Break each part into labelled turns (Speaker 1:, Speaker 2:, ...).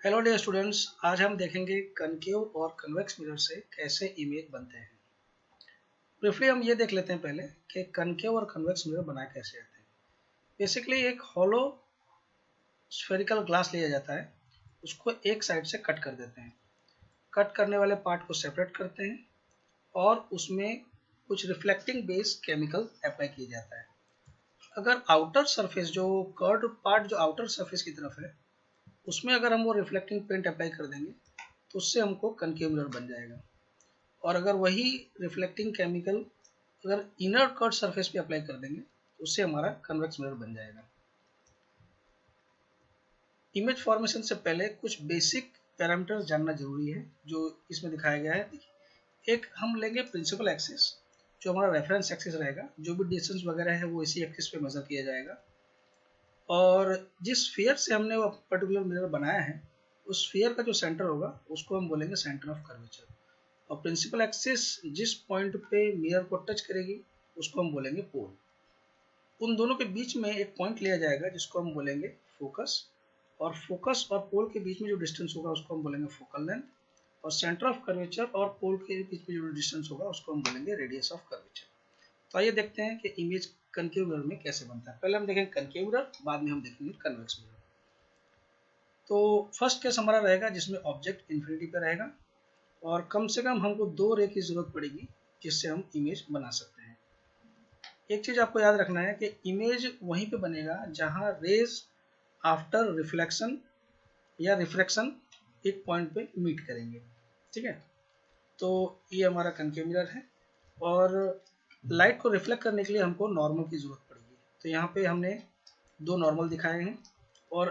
Speaker 1: Hello dear students, आज हम देखेंगे कनकेव और कन्वेक्स मिरर से कैसे इमेज बनते हैं। ब्रीफली हम ये देख लेते हैं पहले कि कनकेव और कन्वेक्स मिरर बनाए कैसे जाते हैं। बेसिकली एक हॉलो स्फेरिकल ग्लास लिया जाता है, उसको एक साइड से कट कर देते हैं। कट करने वाले पार्ट को सेपरेट करते हैं और उसमें कुछ रिफ्लेक्टिंग बेस केमिकल अप्लाई किया जाता है। अगर आउटर सरफेस जो कर्व पार्ट जो आउटर सरफेस की तरफ है, उसमें अगर हम वो रिफ्लेक्टिंग पेंट अप्लाई कर देंगे तो उससे हमको कनकेव मिरर बन जाएगा। और अगर वही रिफ्लेक्टिंग केमिकल अगर इनर कर्व सरफेस पे अप्लाई कर देंगे तो उससे हमारा कन्वेक्स मिरर बन जाएगा। इमेज फॉर्मेशन से पहले कुछ बेसिक पैरामीटर्स जानना जरूरी है जो इसमें दिखाया गया है। एक हम लेंगे प्रिंसिपल एक्सिस, जो हमारा रेफरेंस एक्सिस रहेगा। जो भी डिस्टेंस वगैरह है वो इसी एक्सिस पे मेजर किया जाएगा। और जिस स्फीयर से हमने वो पर्टिकुलर मिरर बनाया है, उस स्फीयर का जो सेंटर होगा उसको हम बोलेंगे सेंटर ऑफ कर्वेचर। और प्रिंसिपल एक्सिस जिस पॉइंट पे मिरर को टच करेगी उसको हम बोलेंगे पोल। उन दोनों के बीच में एक पॉइंट लिया जाएगा जिसको हम बोलेंगे फोकस। और फोकस और पोल के बीच में जो डिस्टेंस होगा उसको हम बोलेंगे फोकल लेंथ। और सेंटर ऑफ कर्वेचर और पोल के बीच में जो डिस्टेंस होगा उसको हम बोलेंगे रेडियस ऑफ कर्वेचर। तो आइए देखते हैं कि इमेज कनकेव मिरर में कैसे बनता है। पहले हम देखेंगे कनकेव मिरर, बाद में हम देखेंगे कन्वेक्स मिरर। तो फर्स्ट केस हमारा रहेगा जिसमें ऑब्जेक्ट इन्फिनिटी पे रहेगा और कम से कम हमको 2 रे की जरूरत पड़ेगी जिससे हम इमेज बना सकते हैं। एक चीज आपको याद रखना है कि इमेज वहीं पे बनेगा जहां रेज आफ्टर रिफ्लेक्शन या रिफ्रैक्शन एक पॉइंट पे मीट करेंगे। ठीक है, तो ये हमारा कनकेव मिरर है और लाइट को रिफ्लेक्ट करने के लिए हमको नॉर्मल की जरूरत पड़ेगी। तो यहाँ पे हमने 2 नॉर्मल दिखाए हैं। और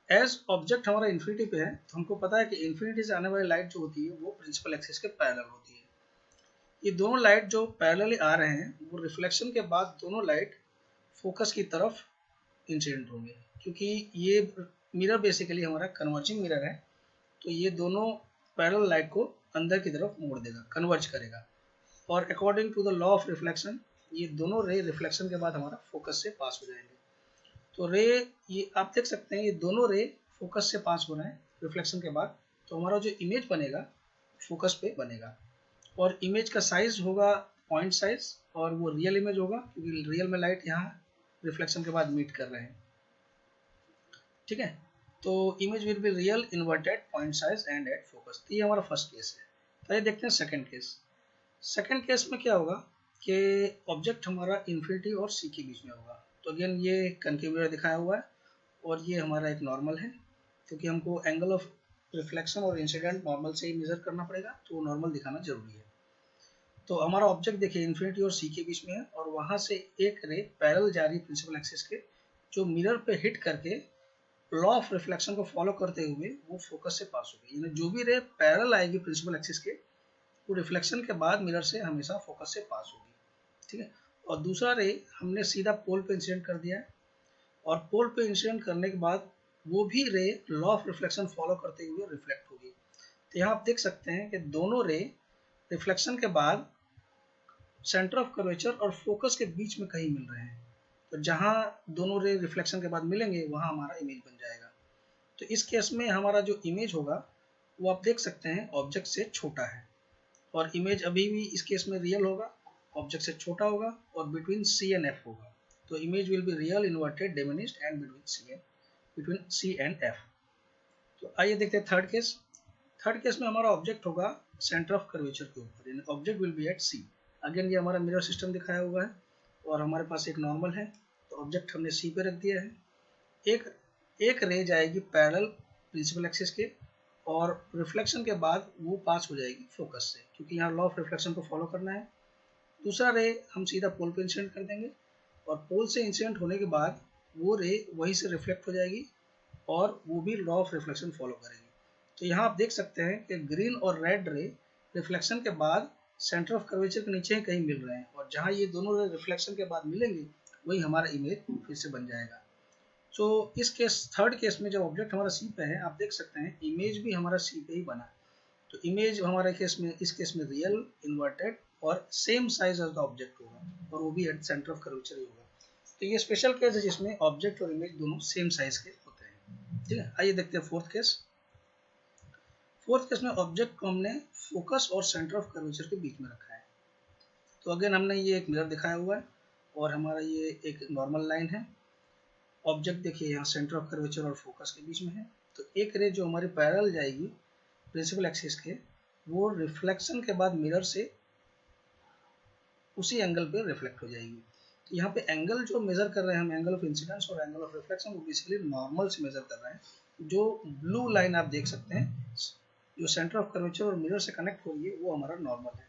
Speaker 1: एज ऑब्जेक्ट हमारा इन्फिनिटी पे है तो हमको पता है कि इन्फिनिटी से आने वाली लाइट जो होती है वो प्रिंसिपल एक्सिस के पैरेलल होती है। ये दोनों लाइट जो पैरेलली आ रहे हैं वो रिफ्लेक्शन के बाद दोनों लाइट फोकस की तरफ इंसिडेंट होंगे, क्योंकि ये मिरर बेसिकली हमारा कन्वर्जिंग मिरर है। तो ये दोनों पैरेलल लाइट को अंदर की तरफ मोड़ देगा, कन्वर्ज करेगा। और according to the law of reflection ये दोनों रे रिफ्लेक्शन के बाद हमारा फोकस से पास हो जाएंगे। तो रे, ये आप देख सकते हैं ये दोनों रे फोकस से पास हो रहे हैं रिफ्लेक्शन के बाद। तो हमारा जो इमेज बनेगा फोकस पे बनेगा और इमेज का साइज होगा पॉइंट साइज, और वो रियल इमेज होगा क्योंकि रियल में लाइट यहाँ रिफ्लेक्शन के बाद मीट कर रहे हैं। ठीक है, तो image will be real inverted point size and at focus. तो ये हमारा फर्स्ट केस है। तो ये देखते हैं सेकंड केस। सेकंड केस में क्या होगा कि ऑब्जेक्ट हमारा इन्फिनिटी और सी के बीच में होगा। तो अगेन ये कनकेव मिरर दिखाया हुआ है और ये हमारा एक नॉर्मल है, क्योंकि हमको एंगल ऑफ रिफ्लेक्शन और इंसिडेंट नॉर्मल से ही मेजर करना पड़ेगा, तो नॉर्मल दिखाना जरूरी है। तो हमारा ऑब्जेक्ट देखिए इन्फिनिटी और सी के बीच में है और वहां से एक रे पैरेलल जा रही है प्रिंसिपल एक्सिस के, जो मिरर पे हिट करके लॉ ऑफ रिफ्लेक्शन को फॉलो करते हुए वो फोकस से पास होगी। यानी जो भी रे पैरेलल आएगी प्रिंसिपल एक्सिस के वो रिफ्लेक्शन के बाद मिरर से हमेशा फोकस से पास होगी। ठीक है, और दूसरा रे हमने सीधा पोल पे इंसिडेंट कर दिया है और पोल पे इंसिडेंट करने के बाद वो भी रे लॉ ऑफ रिफ्लेक्शन फॉलो करते हुए रिफ्लेक्ट होगी। तो यहाँ आप देख सकते हैं कि दोनों रे रिफ्लेक्शन के बाद सेंटर ऑफ कर्वेचर और फोकस के बीच में कहीं मिल रहे हैं। तो जहां दोनों रे रिफ्लेक्शन के बाद मिलेंगे वहां हमारा इमेज बन जाएगा। तो इस केस में हमारा जो इमेज होगा वो आप देख सकते हैं ऑब्जेक्ट से छोटा है और इमेज अभी भी इस केस में रियल होगा, ऑब्जेक्ट से छोटा होगा और बिटवीन सी एंड एफ होगा। तो image will be real inverted diminished and between C and F. तो आइए देखते हैं थर्ड केस। थर्ड केस में हमारा ऑब्जेक्ट होगा सेंटर ऑफ कर्वेचर के ऊपर, यानी object will be at C. Again ये हमारा मिरर सिस्टम दिखाया हुआ है और हमारे पास एक नॉर्मल है, तो ऑब्जेक्ट हमने सी पे रख दिया है। एक एक रे जाएगी पैरेलल प्रिंसिपल एक्सिस के और रिफ्लेक्शन के बाद वो पास हो जाएगी फोकस से, क्योंकि यहाँ लॉ ऑफ रिफ्लेक्शन को फॉलो करना है। दूसरा रे हम सीधा पोल पे इंसिडेंट कर देंगे और पोल से इंसिडेंट होने के बाद वो रे वहीं से रिफ्लेक्ट हो जाएगी और वो भी लॉ ऑफ रिफ्लेक्शन फॉलो करेगी। तो यहाँ आप देख सकते हैं कि ग्रीन और रेड रे रिफ्लेक्शन के बाद सेंटर ऑफ कर्वेचर के नीचे ही कहीं मिल रहे हैं और जहाँ ये दोनों रे रिफ्लेक्शन के बाद मिलेंगे वही हमारा इमेज फिर से बन जाएगा। तो इस केस थर्ड केस में जब ऑब्जेक्ट हमारा सी पे है आप देख सकते हैं इमेज भी हमारा सी पे ही बना। तो इमेज हमारे केस में इस केस में रियल इन्वर्टेड और same size as the object होगा और वो भी एट सेंटर ऑफ कर्वेचर ही होगा। तो ये स्पेशल केस है जिसमें ऑब्जेक्ट और इमेज दोनों सेम साइज के होते हैं। ठीक है, आइए देखते हैं फोर्थ केस। फोर्थ केस में ऑब्जेक्ट को हमने फोकस और सेंटर ऑफ कर्वेचर के बीच में रखा है। तो अगेन हमने ये एक मिरर दिखाया हुआ है और हमारा ये एक नॉर्मल लाइन है। ऑब्जेक्ट देखिए यहाँ सेंटर ऑफ कर्वेचर और फोकस के बीच में है। तो एक रे जो हमारी पैरेलल जाएगी प्रिंसिपल एक्सिस के, वो रिफ्लेक्शन के बाद मिरर से उसी एंगल पे रिफ्लेक्ट हो जाएगी। तो यहाँ पे एंगल जो मेजर कर रहे हैं हम, एंगल ऑफ इंसिडेंस और एंगल ऑफ रिफ्लेक्शन, वो बेसिकली नॉर्मल से मेजर कर रहे हैं। जो ब्लू लाइन आप देख सकते हैं जो सेंटर ऑफ कर्वेचर और मिरर से कनेक्ट हो रही है, वो हमारा नॉर्मल है।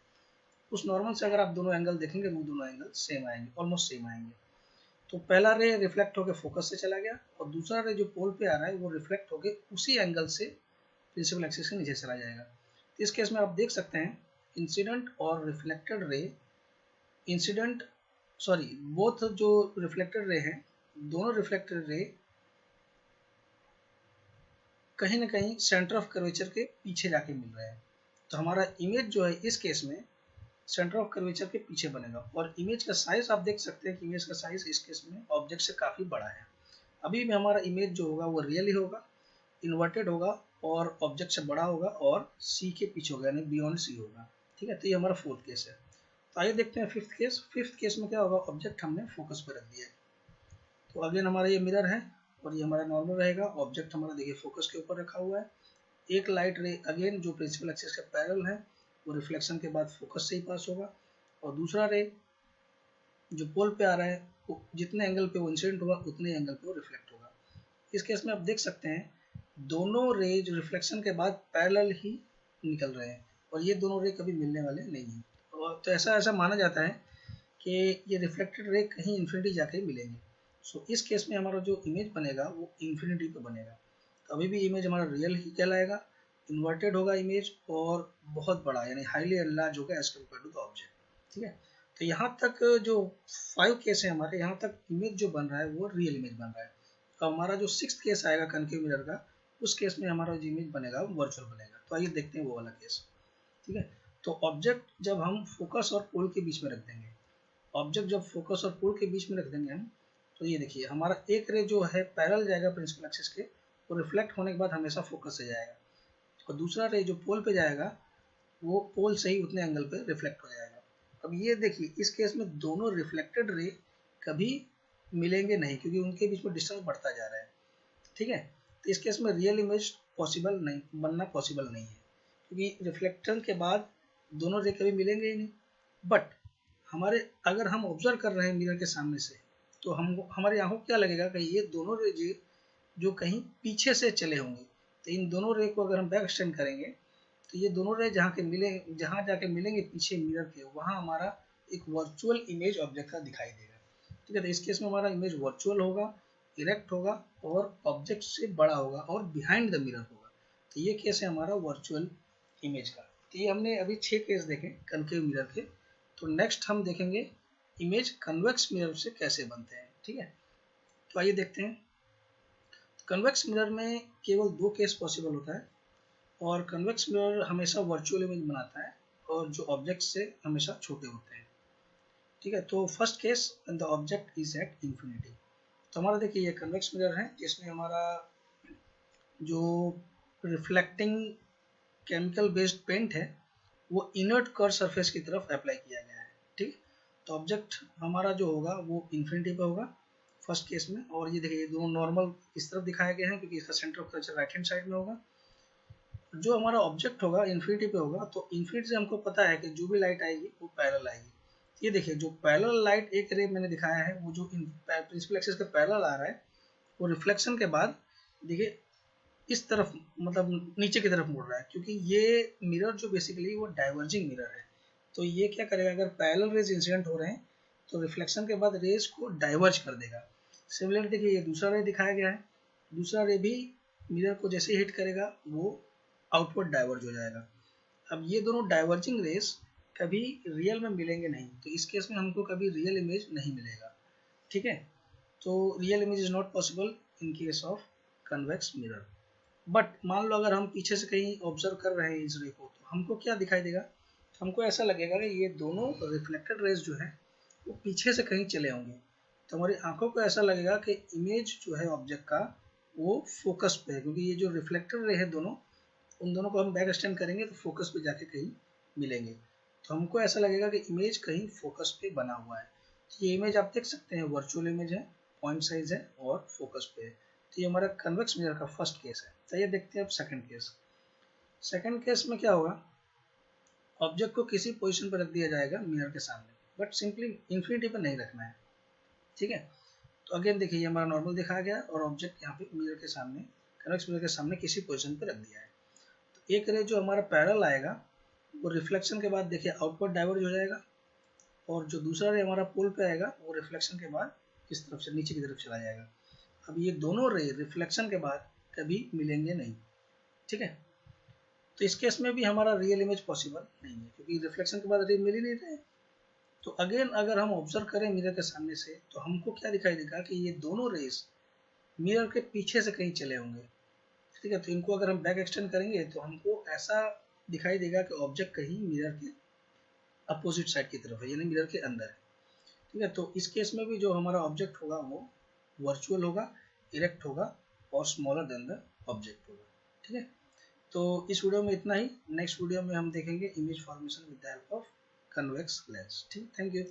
Speaker 1: उस नॉर्मल से अगर आप दोनों एंगल देखेंगे, वो दोनों एंगल सेम आएंगे, ऑलमोस्ट सेम आएंगे। तो पहला रे रिफ्लेक्ट होकर फोकस से चला गया और दूसरा रे जो पोल पे आ रहा है वो रिफ्लेक्ट होकर उसी एंगल से प्रिंसिपल एक्सिस के नीचे चला जाएगा। तो इस केस में आप देख सकते हैं इंसिडेंट और reflected ray, incident sorry both जो रिफ्लेक्टेड रे हैं, दोनों रिफ्लेक्टेड रे कहीं ना कहीं सेंटर ऑफ कर्वेचर के पीछे जाके मिल रहे हैं। तो हमारा इमेज जो है इस केस में सेंटर ऑफ कर्वेचर के पीछे बनेगा। और इमेज का साइज आप देख सकते हैं कि इमेज का साइज इस केस में ऑब्जेक्ट से काफ़ी बड़ा है। अभी भी हमारा इमेज जो होगा वो रियल ही होगा, इन्वर्टेड होगा और ऑब्जेक्ट से बड़ा होगा और सी के पीछे होगा, यानी बियॉन्ड सी होगा। ठीक है, तो ये हमारा फोर्थ केस है। तो आइए देखते हैं फिफ्थ केस। फिफ्थ केस में क्या होगा, ऑब्जेक्ट हमने फोकस पर रख दिया है। तो अगेन हमारा ये मिरर है और ये हमारा नॉर्मल रहेगा। ऑब्जेक्ट हमारा देखिए फोकस के ऊपर रखा हुआ है। एक लाइट रे अगेन जो प्रिंसिपल एक्सिस के पैरेलल है, वो रिफ्लेक्शन के बाद फोकस से ही पास होगा। और दूसरा रे जो पोल पे आ रहा है, जितने एंगल पे वो इंसिडेंट होगा उतने एंगल पे वो रिफ्लेक्ट होगा। इस केस में आप देख सकते हैं दोनों रे जो रिफ्लेक्शन के बाद पैरेलल ही निकल रहे हैं और ये दोनों रे कभी मिलने वाले नहीं हैं। और तो ऐसा माना जाता है कि ये रिफ्लेक्टेड रे कहीं इन्फिनिटी जाके मिलेंगे। सो इस केस में हमारा जो इमेज बनेगा वो इन्फिनिटी पे बनेगा। तो अभी भी इमेज हमारा रियल ही कहलाएगा, इन्वर्टेड होगा इमेज और बहुत बड़ा यानी हाईली एनलार्ज होगा as compare to the object. ठीक है, तो यहाँ तक जो 5 केस है हमारे, यहाँ तक इमेज जो बन रहा है वो रियल इमेज बन रहा है। तो हमारा जो 6th केस आएगा कनकेव मिरर का, उस केस में हमारा जो इमेज बनेगा वो वर्चुअल बनेगा। तो आइए देखते हैं वो वाला केस। ठीक है, तो ऑब्जेक्ट जब हम फोकस और पोल के बीच में रख देंगे, ऑब्जेक्ट जब फोकस और पोल के बीच में रख देंगे हम, तो ये देखिए हमारा एक रे जो है पैरेलल जाएगा प्रिंसिपल एक्सिस के, वो रिफ्लेक्ट होने के बाद हमेशा फोकस से जाएगा। और दूसरा रे जो पोल पे जाएगा, वो पोल से ही उतने एंगल पे रिफ्लेक्ट हो जाएगा। अब ये देखिए इस केस में दोनों रिफ्लेक्टेड रे कभी मिलेंगे नहीं, क्योंकि उनके बीच में डिस्टेंस बढ़ता जा रहा है। ठीक है, तो इस केस में रियल इमेज पॉसिबल नहीं, बनना पॉसिबल नहीं है, क्योंकि रिफ्लेक्शन के बाद दोनों रे कभी मिलेंगे ही नहीं। बट हमारे अगर हम ऑब्जर्व कर रहे हैं मिरर के सामने से, तो हम हमारी आंखों को क्या लगेगा कि ये दोनों रे जो कहीं पीछे से चले होंगे। तो इन दोनों रे को अगर हम बैक एक्सटेंड करेंगे, तो ये दोनों रे जहाँ जाके मिलेंगे पीछे मिरर के, वहाँ हमारा एक वर्चुअल इमेज ऑब्जेक्ट का दिखाई देगा। ठीक है, तो इस केस में हमारा इमेज वर्चुअल होगा, इरेक्ट होगा और ऑब्जेक्ट से बड़ा होगा और बिहाइंड द मिरर होगा। तो ये केस है हमारा वर्चुअल इमेज का। तो ये हमने अभी 6 केस देखे कनकेव मिरर के। तो नेक्स्ट हम देखेंगे इमेज कन्वेक्स मिरर से कैसे बनते हैं। ठीक है, तो आइए देखते हैं। कन्वेक्स मिरर में केवल 2 केस पॉसिबल होता है और कन्वेक्स मिरर हमेशा वर्चुअल इमेज बनाता है और जो ऑब्जेक्ट से हमेशा छोटे होते हैं। ठीक है, तो first case the object is at infinity. तो हमारा देखिए ये कन्वेक्स मिरर है जिसमें हमारा जो रिफ्लेक्टिंग केमिकल बेस्ड पेंट है वो इनर्ट कर्व सरफेस की तरफ अप्लाई किया गया है। ठीक, तो ऑब्जेक्ट हमारा जो होगा वो इंफिनिटी पे होगा फर्स्ट केस में। और ये देखिए दोनों नॉर्मल इस तरफ दिखाए गए हैं क्योंकि इसका centre of curvature right hand side में होगा। जो हमारा ऑब्जेक्ट होगा इन्फिनिटी पे होगा, तो इन्फिनिटी से हमको पता है कि जो भी लाइट आएगी वो पैरेलल आएगी। ये देखिए जो पैरेलल लाइट एक रे मैंने दिखाया है, वो जो प्रिंसिपल एक्सिस के पैरेलल आ रहा है, वो रिफ्लेक्शन के बाद देखिए इस तरफ मतलब नीचे की तरफ मुड़ रहा है, क्योंकि ये मिरर जो बेसिकली वो डाइवर्जिंग मिरर है। तो ये क्या करेगा, अगर पैरेलल रेज इंसिडेंट हो रहे हैं तो रिफ्लेक्शन के बाद रेज को डाइवर्ज कर देगा। सिमिलर देखिए ये दूसरा रे दिखाया गया है, दूसरा रे भी मिरर को जैसे हिट करेगा वो आउटवर्ड डाइवर्ज हो जाएगा। अब ये दोनों डाइवर्जिंग रेज कभी रियल में मिलेंगे नहीं, तो इस केस में हमको कभी रियल इमेज नहीं मिलेगा। ठीक है, तो real image is not possible in case of convex mirror. But मान लो अगर हम पीछे से कहीं ऑब्जर्व कर रहे हैं इस रे को, तो हमको क्या दिखाई देगा, हमको ऐसा लगेगा कि ये दोनों रिफ्लेक्टेड रेज जो है वो पीछे से कहीं चले होंगे। तो हमारी आंखों को ऐसा लगेगा कि इमेज जो है ऑब्जेक्ट का वो फोकस पे है, क्योंकि ये जो रिफ्लेक्टेड रे है दोनों उन दोनों को हम बैक एक्सटेंड करेंगे तो फोकस पे जाके कहीं मिलेंगे, तो हमको ऐसा लगेगा कि इमेज कहीं फोकस पे बना हुआ है। तो ये इमेज आप देख सकते हैं वर्चुअल इमेज है, पॉइंट साइज है और फोकस पे है। तो ये हमारा कन्वेक्स मिरर का फर्स्ट केस है। चलिए देखते हैं अब सेकंड केस। सेकंड केस में क्या होगा, ऑब्जेक्ट को किसी पोजीशन पर रख दिया जाएगा मिरर के सामने, बट सिंपली इन्फिनिटी पर नहीं रखना है, ठीक है। तो अगेन देखिए ये हमारा नॉर्मल दिखाया गया और ऑब्जेक्ट यहाँ पे मिरर के सामने, कन्वेक्स मिरर के सामने किसी पोजीशन पे रख दिया है। तो एक रे जो हमारा पैरेलल आएगा वो रिफ्लेक्शन के बाद देखिए आउटवर्ड डाइवर्ज हो जाएगा, और जो दूसरा रे हमारा पोल पे आएगा वो रिफ्लेक्शन के बाद इस तरफ से नीचे की तरफ चला जाएगा। अब ये दोनों रे रिफ्लेक्शन के बाद कभी मिलेंगे नहीं, ठीक है। तो इस केस में भी हमारा रियल इमेज पॉसिबल नहीं है, क्योंकि रिफ्लेक्शन के बाद रे मिल ही नहीं रहे। तो अगेन अगर हम ऑब्जर्व करें मिरर के सामने से तो हमको क्या दिखाई देगा कि ये दोनों रेस मिरर के पीछे से कहीं चले होंगे, ठीक है। तो इनको अगर हम बैक एक्सटेंड करेंगे तो हमको ऐसा दिखाई देगा कि ऑब्जेक्ट कहीं मिरर के अपोजिट साइड की तरफ है, यानी मिरर के अंदर है, ठीक है। तो इस केस में भी जो हमारा ऑब्जेक्ट होगा वो वर्चुअल होगा, इरेक्ट होगा और स्मॉलर देन द ऑब्जेक्ट होगा, ठीक है। तो इस वीडियो में इतना ही। नेक्स्ट वीडियो में हम देखेंगे image formation with the help of convex lens, ठीक। Thank you.